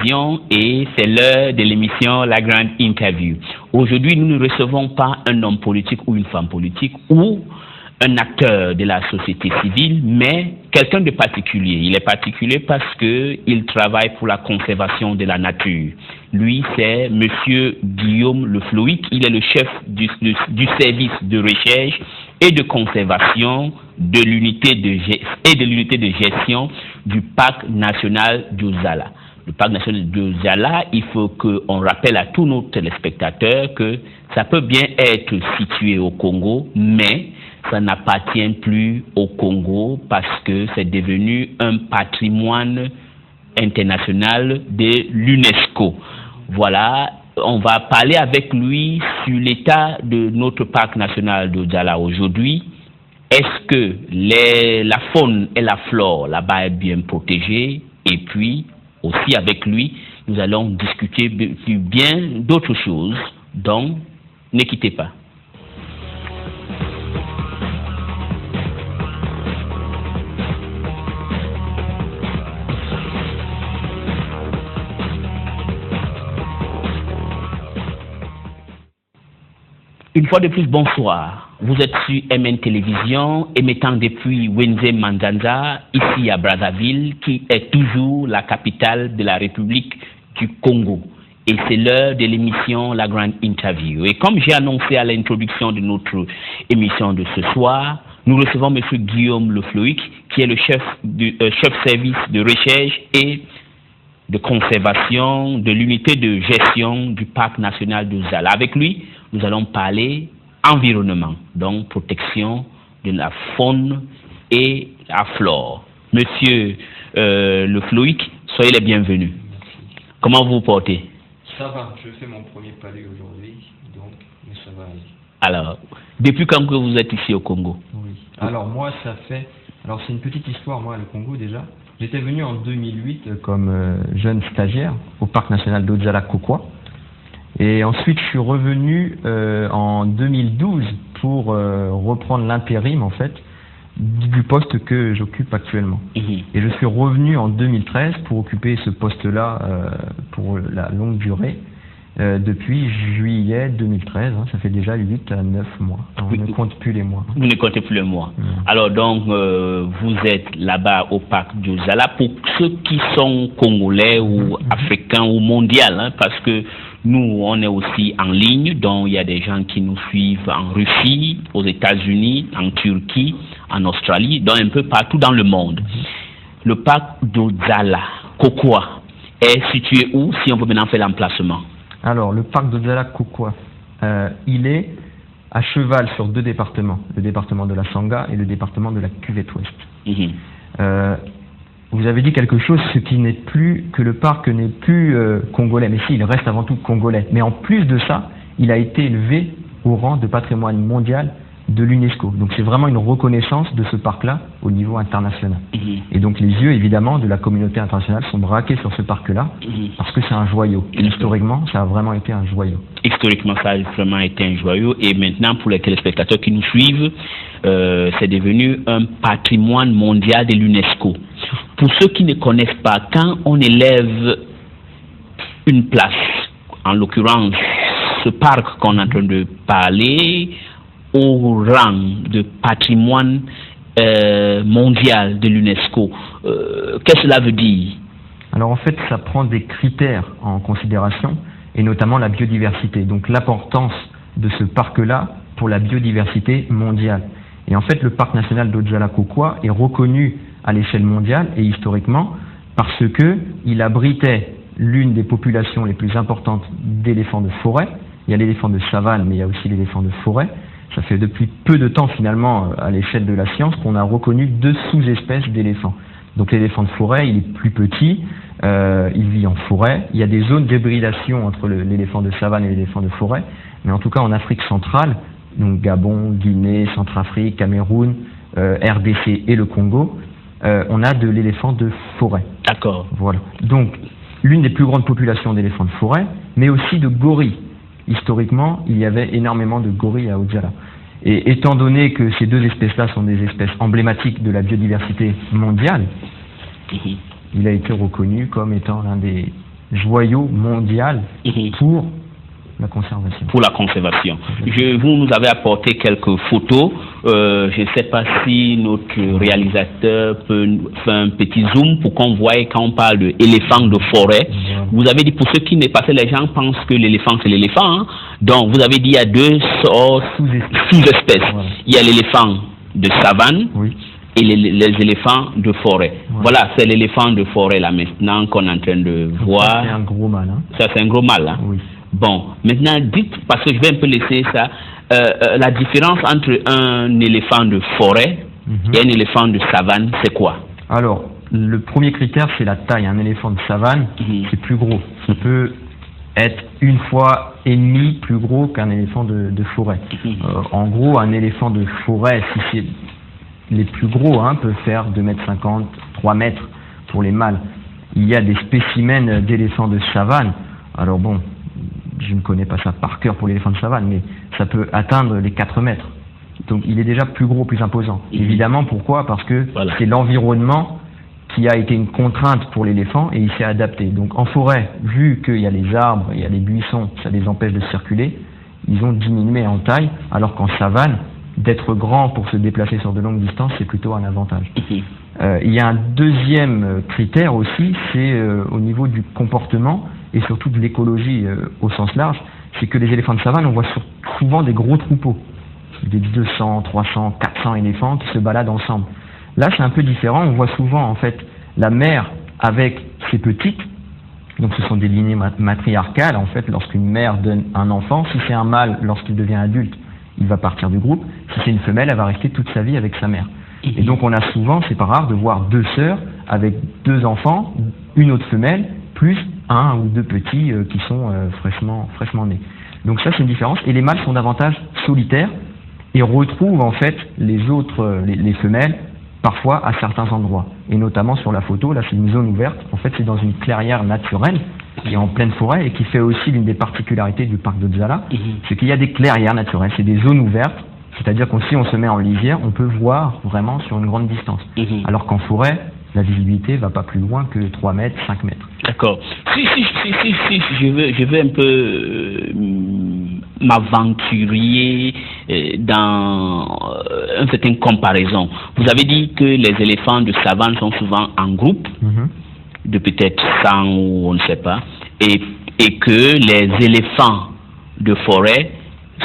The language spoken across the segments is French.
télévision et c'est l'heure de l'émission La Grande Interview. Aujourd'hui, nous ne recevons pas un homme politique ou une femme politique ou un acteur de la société civile, mais quelqu'un de particulier. Il est particulier parce qu'il travaille pour la conservation de la nature. Lui, c'est Monsieur Guillaume Le Floïc. Il est le chef du service de recherche et de conservation de l'unité de gestion du parc national d'Ozala. Le parc national d'Ozala, il faut qu'on rappelle à tous nos téléspectateurs que ça peut bien être situé au Congo, mais ça n'appartient plus au Congo parce que c'est devenu un patrimoine international de l'UNESCO. Voilà, on va parler avec lui sur l'état de notre parc national d'Ozala aujourd'hui. Est-ce que la faune et la flore là-bas est bien protégée? Et puis, aussi avec lui, nous allons discuter bien d'autres choses. Donc, ne quittez pas. Une fois de plus, bonsoir. Vous êtes sur MN Télévision, émettant depuis Wenze Manzanza, ici à Brazzaville, qui est toujours la capitale de la République du Congo. Et c'est l'heure de l'émission La Grande Interview. Et comme j'ai annoncé à l'introduction de notre émission de ce soir, nous recevons M. Guillaume Le Floïc, qui est le chef service de recherche et de conservation de l'unité de gestion du parc national d'Ozala. Avec lui, nous allons parler environnement, donc protection de la faune et la flore. Monsieur Le Floïc, soyez les bienvenus. Comment vous vous portez? Ça va, je fais mon premier palais aujourd'hui, donc mais ça va aller. Alors, depuis quand que vous êtes ici au Congo? Oui. Alors moi, c'est une petite histoire, moi, le Congo déjà. J'étais venu en 2008 comme jeune stagiaire au parc national d'Ozala-Kokwa. Et ensuite, je suis revenu en 2012 pour reprendre l'intérim, en fait, du poste que j'occupe actuellement. Et je suis revenu en 2013 pour occuper ce poste-là pour la longue durée. Depuis juillet 2013, ça fait déjà 8 à 9 mois. On ne compte plus les mois. Vous ne comptez plus les mois. Alors donc, vous êtes là-bas au parc d'Ozala. Pour ceux qui sont congolais ou africains ou mondiaux, parce que nous, on est aussi en ligne, donc il y a des gens qui nous suivent en Russie, aux États-Unis, en Turquie, en Australie, donc un peu partout dans le monde. Le parc d'Ozala, Kokwa, est situé où, si on peut maintenant faire l'emplacement? Alors, le parc d'Ozala-Kokwa, il est à cheval sur deux départements, le département de la Sangha et le département de la Cuvette-Ouest. Vous avez dit quelque chose, ce qui n'est plus, que le parc n'est plus congolais, mais si, il reste avant tout congolais. Mais en plus de ça, il a été élevé au rang de patrimoine mondial de l'UNESCO. Donc c'est vraiment une reconnaissance de ce parc-là au niveau international. Et donc les yeux, évidemment, de la communauté internationale sont braqués sur ce parc-là, parce que c'est un joyau. Et historiquement, ça a vraiment été un joyau. Historiquement, ça a vraiment été un joyau. Et maintenant, pour les téléspectateurs qui nous suivent, c'est devenu un patrimoine mondial de l'UNESCO. Pour ceux qui ne connaissent pas, quand on élève une place, en l'occurrence ce parc qu'on est en train de parler, au rang de patrimoine mondial de l'UNESCO, qu'est-ce que cela veut dire? Alors en fait, ça prend des critères en considération, et notamment la biodiversité. Donc l'importance de ce parc-là pour la biodiversité mondiale. Et en fait, le parc national d'Ozala-Kokwa est reconnu à l'échelle mondiale et historiquement parce que il abritait l'une des populations les plus importantes d'éléphants de forêt. Il y a l'éléphant de savane, mais il y a aussi l'éléphant de forêt. Ça fait depuis peu de temps finalement à l'échelle de la science qu'on a reconnu 2 sous-espèces d'éléphants. Donc l'éléphant de forêt, il est plus petit, il vit en forêt. Il y a des zones d'hybridation entre l'éléphant de savane et l'éléphant de forêt, mais en tout cas en Afrique centrale, donc Gabon, Guinée, Centrafrique, Cameroun, RDC et le Congo, on a de l'éléphant de forêt. D'accord. Voilà. Donc l'une des plus grandes populations d'éléphants de forêt, mais aussi de gorilles. Historiquement, il y avait énormément de gorilles à Ozala. Et étant donné que ces 2 espèces-là sont des espèces emblématiques de la biodiversité mondiale, il a été reconnu comme étant l'un des joyau mondial pour la conservation. Pour la conservation. Vous nous avez apporté quelques photos. Je ne sais pas si notre réalisateur peut faire un petit zoom pour qu'on voie quand on parle d'éléphant de forêt. Voilà. Vous avez dit, pour ceux qui n'est pas, les gens pensent que l'éléphant c'est l'éléphant. Hein? Donc vous avez dit il y a deux sortes sous-espèces. Voilà. Il y a l'éléphant de savane. Oui. Et les éléphants de forêt. Voilà, c'est l'éléphant de forêt là maintenant qu'on est en train de voir. C'est un gros mâle. Hein. Ça c'est un gros mâle. Hein? Oui. Bon, maintenant dites, parce que je vais un peu laisser ça, la différence entre un éléphant de forêt et un éléphant de savane, c'est quoi? Alors, le premier critère, c'est la taille. Un éléphant de savane, c'est plus gros. Ça peut être 1,5 fois plus gros qu'un éléphant de forêt. En gros, un éléphant de forêt, si c'est les plus gros, hein, peut faire 2,50 m, 3 mètres pour les mâles. Il y a des spécimens d'éléphants de savane. Alors bon, je ne connais pas ça par cœur pour l'éléphant de savane, mais ça peut atteindre les 4 mètres. Donc il est déjà plus gros, plus imposant. Évidemment, pourquoi? Parce que c'est l'environnement qui a été une contrainte pour l'éléphant et il s'est adapté. Donc en forêt, vu qu'il y a les arbres, il y a les buissons, ça les empêche de circuler, ils ont diminué en taille, alors qu'en savane, d'être grand pour se déplacer sur de longues distances, c'est plutôt un avantage. Il y a un deuxième critère aussi, c'est au niveau du comportement et surtout de l'écologie au sens large, c'est que les éléphants de savane, on voit souvent des gros troupeaux, des 200, 300, 400 éléphants qui se baladent ensemble. Là, c'est un peu différent, on voit souvent en fait la mère avec ses petites, donc ce sont des lignées matriarcales, en fait, lorsqu'une mère donne un enfant, si c'est un mâle, lorsqu'il devient adulte, il va partir du groupe, si c'est une femelle, elle va rester toute sa vie avec sa mère. Et donc on a souvent, c'est pas rare, de voir 2 sœurs avec 2 enfants, une autre femelle, plus 1 ou 2 petits qui sont fraîchement nés. Donc ça c'est une différence, et les mâles sont davantage solitaires et retrouvent en fait les autres, les femelles, parfois à certains endroits. Et notamment sur la photo, là c'est une zone ouverte, en fait c'est dans une clairière naturelle, qui est en pleine forêt et qui fait aussi l'une des particularités du parc de Dzala, c'est qu'il y a des clairières naturelles, c'est des zones ouvertes, c'est-à-dire que si on se met en lisière, on peut voir vraiment sur une grande distance. Alors qu'en forêt, la visibilité va pas plus loin que 3 mètres, 5 mètres. D'accord. Si je veux un peu m'aventurer dans une certaine comparaison. Vous avez dit que les éléphants de savane sont souvent en groupe, de peut-être 100 ou on ne sait pas, et que les éléphants de forêt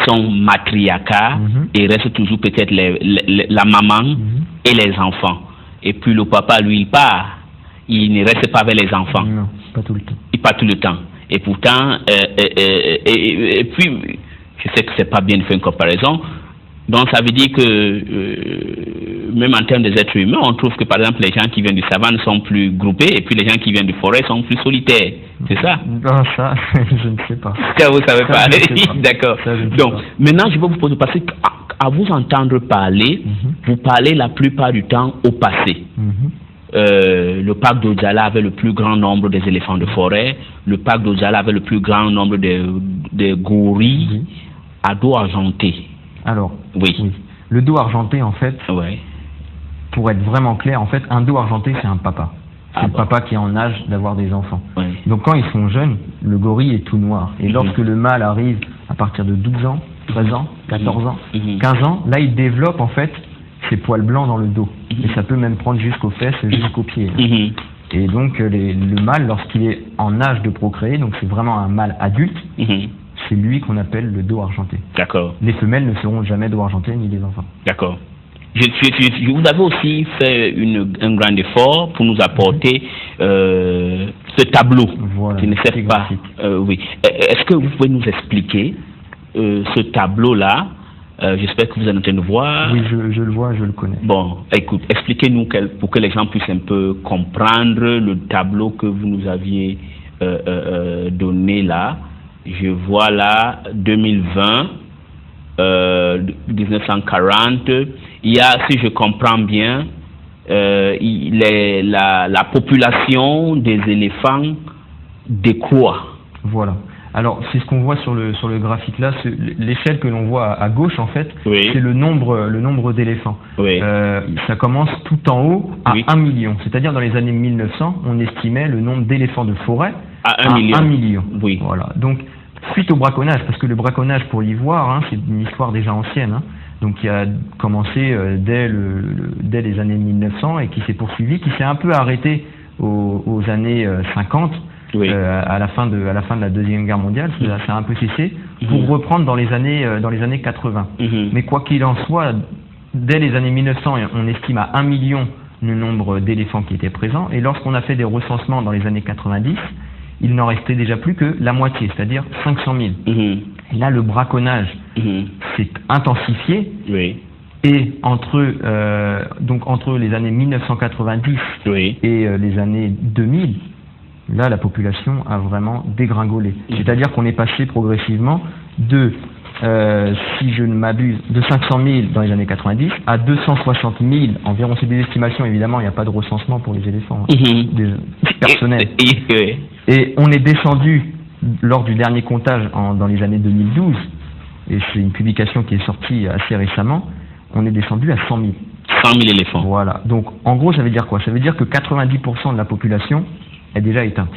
sont matriarcats et restent toujours peut-être la maman et les enfants. Et puis le papa, lui, il part. Il ne reste pas avec les enfants. Non, pas tout le temps. Et pas tout le temps. Et pourtant, et puis, je sais que c'est pas bien de faire une comparaison. Donc ça veut dire que même en termes des êtres humains, on trouve que par exemple les gens qui viennent du savane sont plus groupés et puis les gens qui viennent du forêt sont plus solitaires. C'est ça? Non, ça, je ne sais pas. Ça, vous savez pas. D'accord. Donc pas. maintenant, je vais vous poser, parce qu'à vous entendre parler, vous parlez la plupart du temps au passé. Le parc d'Odzala avait le plus grand nombre des éléphants de forêt. Le parc d'Odzala avait le plus grand nombre de gorilles à dos argenté. Alors, oui. Le dos argenté, en fait, pour être vraiment clair, en fait, un dos argenté, c'est un papa. C'est le papa qui est en âge d'avoir des enfants. Donc quand ils sont jeunes, le gorille est tout noir. Et lorsque le mâle arrive à partir de 12 ans, 13 ans, 14 ans, 15 ans, là, il développe, en fait, ses poils blancs dans le dos. Et ça peut même prendre jusqu'aux fesses, jusqu'aux pieds. Et donc, le mâle, lorsqu'il est en âge de procréer, donc c'est vraiment un mâle adulte, c'est lui qu'on appelle le dos argenté. D'accord. Les femelles ne seront jamais dos argenté, ni les enfants. D'accord. Vous avez aussi fait un grand effort pour nous apporter ce tableau. Voilà, je ne sais pas. Oui. Est-ce que vous pouvez nous expliquer ce tableau-là? J'espère que vous êtes en train de voir. Oui, je le vois, je le connais. Bon, écoute, expliquez-nous pour que les gens puissent un peu comprendre le tableau que vous nous aviez donné là. Je vois là 2020, 1940. Il y a, si je comprends bien, la population des éléphants décroît. Voilà. Alors, c'est ce qu'on voit sur le graphique là. L'échelle que l'on voit à gauche, en fait, c'est le nombre d'éléphants. Ça commence tout en haut à 1 million. C'est-à-dire, dans les années 1900, on estimait le nombre d'éléphants de forêt À 1 million. 1 million. Oui. Voilà. Donc, suite au braconnage, parce que le braconnage pour l'ivoire, hein, c'est une histoire déjà ancienne, hein, donc qui a commencé dès les années 1900 et qui s'est poursuivi, qui s'est un peu arrêté aux années 50, Oui. à la fin de la Deuxième Guerre mondiale, ça a un peu cessé, pour reprendre dans les années 80. Mais quoi qu'il en soit, dès les années 1900, on estime à 1 million le nombre d'éléphants qui étaient présents, et lorsqu'on a fait des recensements dans les années 90, il n'en restait déjà plus que la moitié, c'est-à-dire 500 000. Et là, le braconnage s'est intensifié, Oui. et entre les années 1990 Oui. et les années 2000, là, la population a vraiment dégringolé. C'est-à-dire qu'on est passé progressivement de, si je ne m'abuse, de 500 000 dans les années 90 à 260 000 environ. C'est des estimations, évidemment, il n'y a pas de recensement pour les éléphants personnels. Et on est descendu, lors du dernier comptage dans les années 2012, et c'est une publication qui est sortie assez récemment, on est descendu à 100 000. 100 000 éléphants. Voilà. Donc, en gros, ça veut dire quoi? Ça veut dire que 90% de la population est déjà éteinte.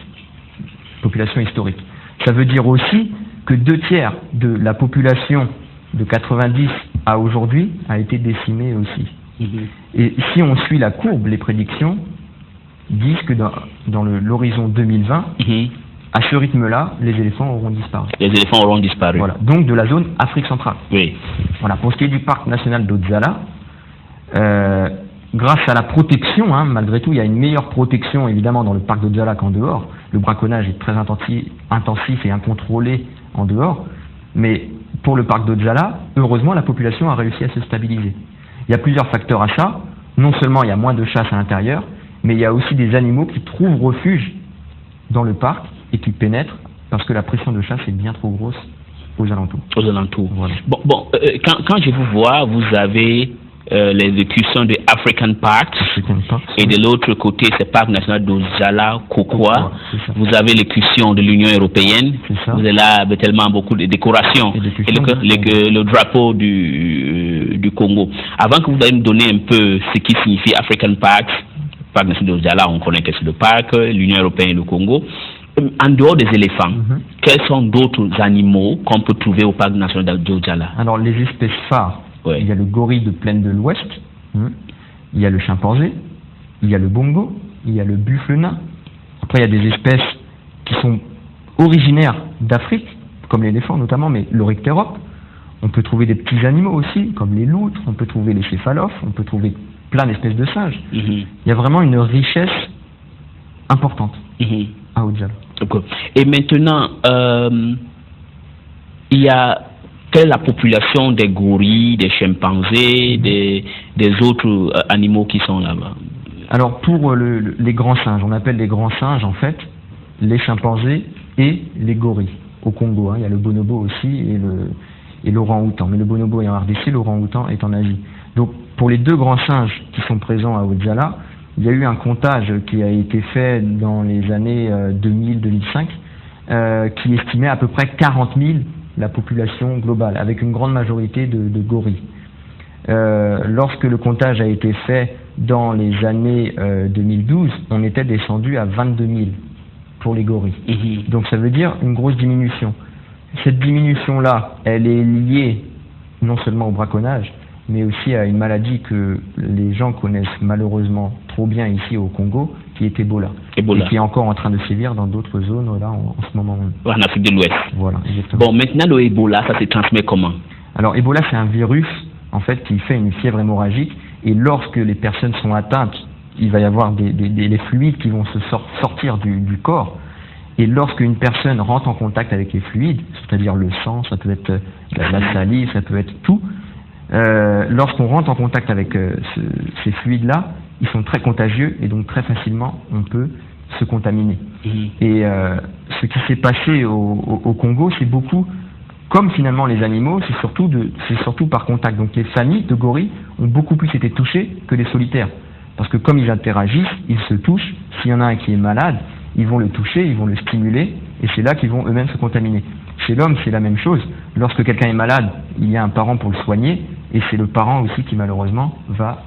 Population historique. Ça veut dire aussi que 2/3 de la population de 90 à aujourd'hui a été décimée aussi. Et si on suit la courbe, les prédictions disent que dans l'horizon 2020, à ce rythme-là, les éléphants auront disparu. Les éléphants auront disparu. Voilà. Donc de la zone Afrique centrale. Oui. Voilà. Pour ce qui est du parc national d'Odzala, grâce à la protection, hein, malgré tout, il y a une meilleure protection évidemment dans le parc d'Odzala qu'en dehors. Le braconnage est très intensif et incontrôlé en dehors. Mais pour le parc d'Odzala, heureusement, la population a réussi à se stabiliser. Il y a plusieurs facteurs à ça. Non seulement il y a moins de chasse à l'intérieur, mais il y a aussi des animaux qui trouvent refuge dans le parc et qui pénètrent parce que la pression de chasse est bien trop grosse aux alentours. Aux alentours. Voilà. Bon, quand je vous vois, vous avez les écussons de African Park, et de l'autre côté, c'est Parc national d'Odzala, Kokwa. Vous avez l'écusson de l'Union européenne. Vous avez là tellement beaucoup de décorations. Et le drapeau du Congo. Avant que vous allez me donner un peu ce qui signifie African Park, Parc national d'Odzala, on connaît que c'est le parc, l'Union européenne et le Congo. En dehors des éléphants, quels sont d'autres animaux qu'on peut trouver au Parc national d'Odzala? Alors, les espèces phares. Il y a le gorille de plaine de l'Ouest, il y a le chimpanzé, il y a le bongo, il y a le buffle nain. Après, il y a des espèces qui sont originaires d'Afrique, comme l'éléphant notamment, mais l'oryctérope. On peut trouver des petits animaux aussi, comme les loutres, on peut trouver les céphalophes, on peut trouver plein d'espèces de singes. Il y a vraiment une richesse importante à Odzala. Et maintenant, il y a... Quelle est la population des gorilles, des chimpanzés, des autres animaux qui sont là-bas? Alors, pour les grands singes, on appelle les grands singes, en fait, les chimpanzés et les gorilles. Au Congo, hein, il y a le bonobo aussi et l'orang-outan. Mais le bonobo est en RDC, l'orang-outan est en Asie. Donc, pour les deux grands singes qui sont présents à Odzala, il y a eu un comptage qui a été fait dans les années 2000-2005, qui estimait à peu près 40 000 la population globale, avec une grande majorité de gorilles. Lorsque le comptage a été fait dans les années 2012, on était descendu à 22 000 pour les gorilles. Donc ça veut dire une grosse diminution. Cette diminution-là, elle est liée non seulement au braconnage, mais aussi à une maladie que les gens connaissent malheureusement trop bien ici au Congo, qui est Ebola. Et qui est encore en train de sévir dans d'autres zones là en ce moment. En Afrique de l'Ouest. Voilà, exactement. Bon, maintenant le Ebola, ça se transmet comment? Alors Ebola, c'est un virus en fait qui fait une fièvre hémorragique, et lorsque les personnes sont atteintes, il va y avoir des fluides qui vont se sortir du corps. Et lorsqu'une personne rentre en contact avec les fluides, c'est-à-dire le sang, ça peut être la salive, ça peut être tout, lorsqu'on rentre en contact avec ces fluides-là, ils sont très contagieux et donc très facilement on peut se contaminer. Et ce qui s'est passé au Congo, c'est beaucoup, comme finalement les animaux, c'est surtout par contact. Donc les familles de gorilles ont beaucoup plus été touchées que les solitaires. Parce que comme ils interagissent, ils se touchent. S'il y en a un qui est malade, ils vont le toucher, ils vont le stimuler, et c'est là qu'ils vont eux-mêmes se contaminer. Chez l'homme, c'est la même chose. Lorsque quelqu'un est malade, il y a un parent pour le soigner, et c'est le parent aussi qui malheureusement va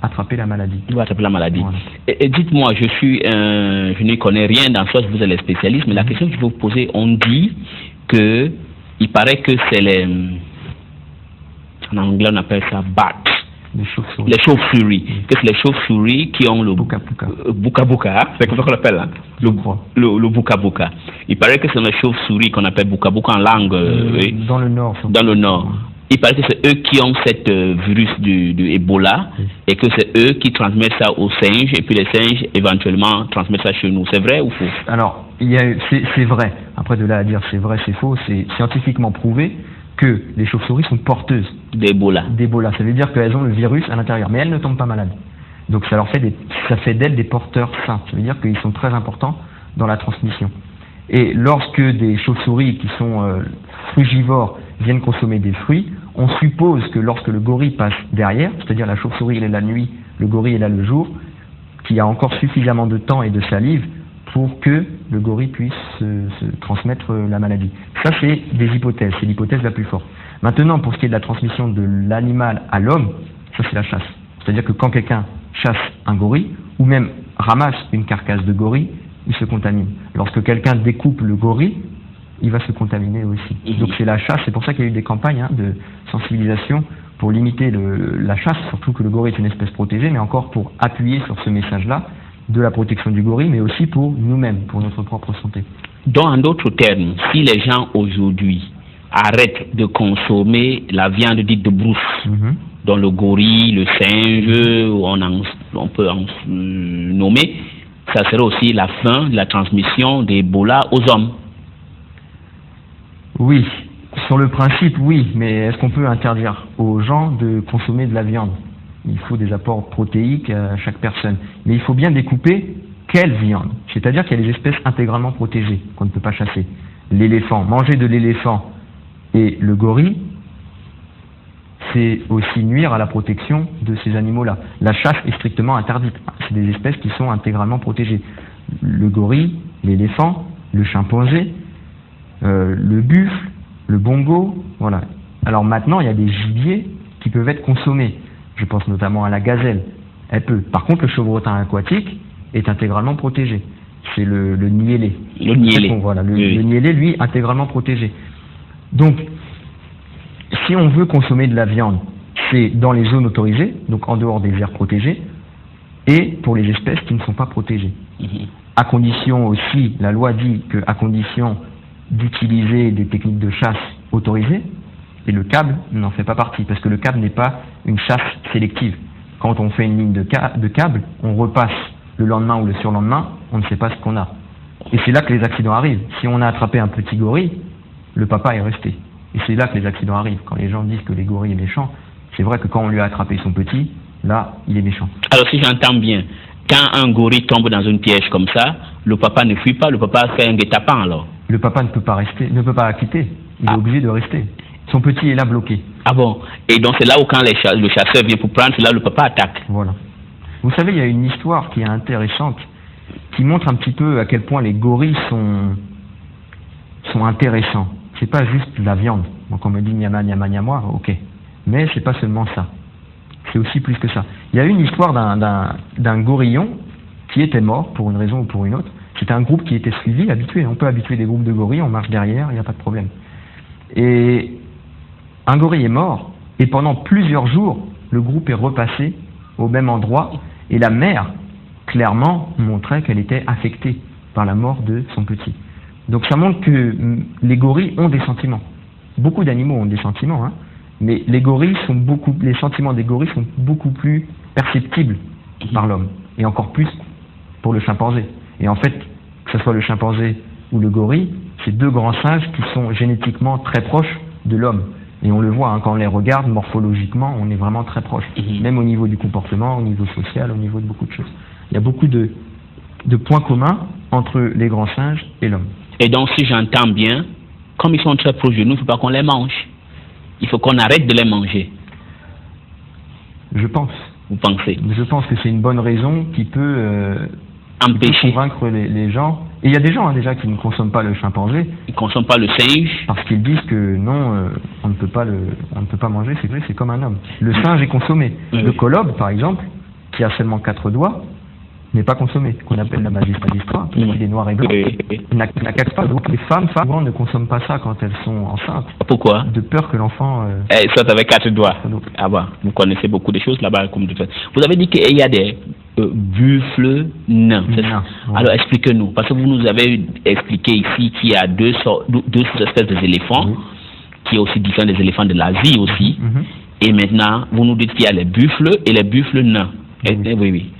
attraper la maladie. Il va attraper la maladie. Voilà. Et dites-moi, je ne connais rien dans ça, vous êtes les spécialistes, mais la question que je veux vous poser, on dit que il paraît que c'est les, en anglais on appelle ça bats, Les chauves-souris. les chauves-souris, que c'est les chauves-souris qui ont le Buka-buka. buka-buka, c'est comme ça qu'on l'appelle, hein? Le buka-buka. Il paraît que c'est les chauves-souris qu'on appelle buka-buka en langue. Oui. Dans le nord. Surtout. Dans le nord. Il paraît que c'est eux qui ont cette virus de Ebola et que c'est eux qui transmettent ça aux singes et puis les singes éventuellement transmettent ça chez nous. C'est vrai ou faux? Alors, c'est vrai. Après, de là à dire c'est vrai, c'est faux, c'est scientifiquement prouvé que les chauves-souris sont porteuses D'Ebola. Ça veut dire qu'elles ont le virus à l'intérieur, mais elles ne tombent pas malades. Donc ça fait d'elles des porteurs sains. Ça veut dire qu'ils sont très importants dans la transmission. Et lorsque des chauves-souris qui sont frugivores viennent consommer des fruits, on suppose que lorsque le gorille passe derrière, c'est-à-dire la chauve-souris elle est la nuit, le gorille est là le jour, qu'il y a encore suffisamment de temps et de salive pour que le gorille puisse se transmettre la maladie. Ça, c'est des hypothèses, c'est l'hypothèse la plus forte. Maintenant, pour ce qui est de la transmission de l'animal à l'homme, ça c'est la chasse. C'est-à-dire que quand quelqu'un chasse un gorille, ou même ramasse une carcasse de gorille, il se contamine. Lorsque quelqu'un découpe le gorille, il va se contaminer aussi. Donc c'est la chasse, c'est pour ça qu'il y a eu des campagnes de sensibilisation pour limiter la chasse, surtout que le gorille est une espèce protégée, mais encore pour appuyer sur ce message-là de la protection du gorille, mais aussi pour nous-mêmes, pour notre propre santé. Donc, en d'autres termes, si les gens aujourd'hui arrêtent de consommer la viande dite de brousse, dont le gorille, le singe, on peut en nommer, ça serait aussi la fin de la transmission d'Ebola aux hommes. Oui, sur le principe, oui, mais est-ce qu'on peut interdire aux gens de consommer de la viande? Il faut des apports protéiques à chaque personne. Mais il faut bien découper quelle viande. C'est-à-dire qu'il y a des espèces intégralement protégées qu'on ne peut pas chasser. L'éléphant, manger de l'éléphant et le gorille, c'est aussi nuire à la protection de ces animaux-là. La chasse est strictement interdite. C'est des espèces qui sont intégralement protégées. Le gorille, l'éléphant, le chimpanzé, le buffle, le bongo, voilà. Alors maintenant, il y a des gibiers qui peuvent être consommés. Je pense notamment à la gazelle. Elle peut. Par contre, le chevrotin aquatique est intégralement protégé. C'est le niellé. Le niellé. Voilà, le niellé, lui, intégralement protégé. Donc, si on veut consommer de la viande, c'est dans les zones autorisées, donc en dehors des aires protégées, et pour les espèces qui ne sont pas protégées. À condition aussi, la loi dit qu'à condition d'utiliser des techniques de chasse autorisées, et le câble n'en fait pas partie, parce que le câble n'est pas une chasse sélective. Quand on fait une ligne de câble, on repasse le lendemain ou le surlendemain, on ne sait pas ce qu'on a. Et c'est là que les accidents arrivent. Si on a attrapé un petit gorille, le papa est resté. Et c'est là que les accidents arrivent. Quand les gens disent que les gorilles est méchant, c'est vrai que quand on lui a attrapé son petit, là, il est méchant. Alors si j'entends bien, quand un gorille tombe dans une piège comme ça, le papa ne fuit pas, le papa fait un guet-apens alors? Le papa ne peut pas rester, ne peut pas quitter. Il est obligé de rester. Son petit est là bloqué. Ah bon? Et donc c'est là où quand le chasseur vient pour prendre, c'est là où le papa attaque. Voilà. Vous savez, il y a une histoire qui est intéressante, qui montre un petit peu à quel point les gorilles sont intéressants. C'est pas juste la viande. Donc on me dit nyama, nyama, nyama, ok. Mais c'est pas seulement ça. C'est aussi plus que ça. Il y a une histoire d'un gorillon qui était mort pour une raison ou pour une autre. C'était un groupe qui était suivi, habitué. On peut habituer des groupes de gorilles, on marche derrière, il n'y a pas de problème. Et un gorille est mort, et pendant plusieurs jours, le groupe est repassé au même endroit, et la mère, clairement, montrait qu'elle était affectée par la mort de son petit. Donc ça montre que les gorilles ont des sentiments. Beaucoup d'animaux ont des sentiments, hein, mais les sentiments des gorilles sont beaucoup plus perceptibles par l'homme, et encore plus pour le chimpanzé. Et en fait, que ce soit le chimpanzé ou le gorille, c'est deux grands singes qui sont génétiquement très proches de l'homme. Et on le voit, hein, quand on les regarde, morphologiquement, on est vraiment très proches. Même au niveau du comportement, au niveau social, au niveau de beaucoup de choses. Il y a beaucoup de points communs entre les grands singes et l'homme. Et donc, si j'entends bien, comme ils sont très proches de nous, il ne faut pas qu'on les mange. Il faut qu'on arrête de les manger. Je pense. Vous pensez? Je pense que c'est une bonne raison qui peut empêcher, convaincre les gens. Et il y a des gens déjà qui ne consomment pas le chimpanzé. Ils ne consomment pas le singe. Parce qu'ils disent que non, on ne peut pas manger, c'est vrai, c'est comme un homme. Le singe est consommé. Le colobe, par exemple, qui a seulement 4 doigts n'est pas consommé, qu'on appelle la magistrat, il est noir et blanc. N'a pas. Donc les femmes souvent ne consomment pas ça quand elles sont enceintes. Pourquoi? De peur que l'enfant... soit avec 4 doigts. Ah bah, vous connaissez beaucoup de choses là-bas. Comme vous avez dit qu'il y a des buffles nains. Ouais. Alors expliquez-nous, parce que vous nous avez expliqué ici qu'il y a deux espèces d'éléphants, qui est aussi différent des éléphants de l'Asie aussi. Et maintenant, vous nous dites qu'il y a les buffles et les buffles nains. Oui.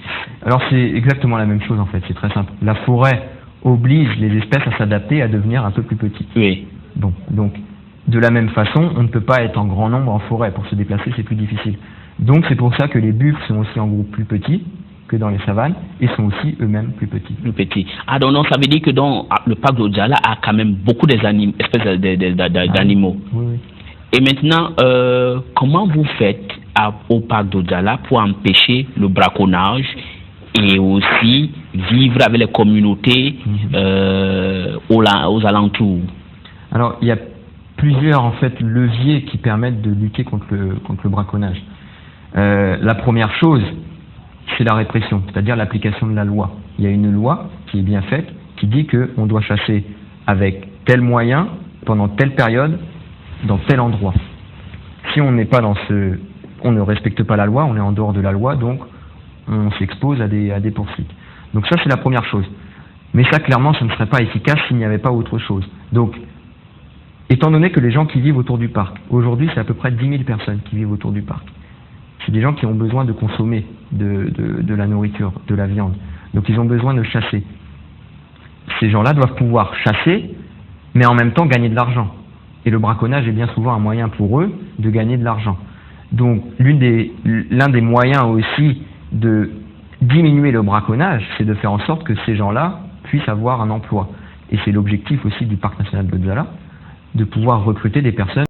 Alors c'est exactement la même chose en fait, c'est très simple. La forêt oblige les espèces à s'adapter, à devenir un peu plus petites. Oui. Bon, donc de la même façon, on ne peut pas être en grand nombre en forêt. Pour se déplacer, c'est plus difficile. Donc c'est pour ça que les buffles sont aussi en groupe plus petits que dans les savanes et sont aussi eux-mêmes plus petits. Plus petits. Ah donc ça veut dire que dans le parc d'Odjala a quand même beaucoup espèces d'animaux. Oui. Et maintenant, comment vous faites au parc d'Odjala pour empêcher le braconnage et aussi vivre avec les communautés aux alentours? Alors, il y a plusieurs en fait leviers qui permettent de lutter contre le braconnage. La première chose, c'est la répression, c'est-à-dire l'application de la loi. Il y a une loi qui est bien faite, qui dit qu'on doit chasser avec tel moyen, pendant telle période, dans tel endroit. Si on n'est pas on ne respecte pas la loi, on est en dehors de la loi, donc on s'expose à des poursuites. Donc ça, c'est la première chose. Mais ça, clairement, ça ne serait pas efficace s'il n'y avait pas autre chose. Donc, étant donné que les gens qui vivent autour du parc, aujourd'hui, c'est à peu près 10 000 personnes qui vivent autour du parc. C'est des gens qui ont besoin de consommer de la nourriture, de la viande. Donc ils ont besoin de chasser. Ces gens-là doivent pouvoir chasser, mais en même temps gagner de l'argent. Et le braconnage est bien souvent un moyen pour eux de gagner de l'argent. Donc l'un des moyens aussi de diminuer le braconnage, c'est de faire en sorte que ces gens-là puissent avoir un emploi. Et c'est l'objectif aussi du parc national d'Odjala, de pouvoir recruter des personnes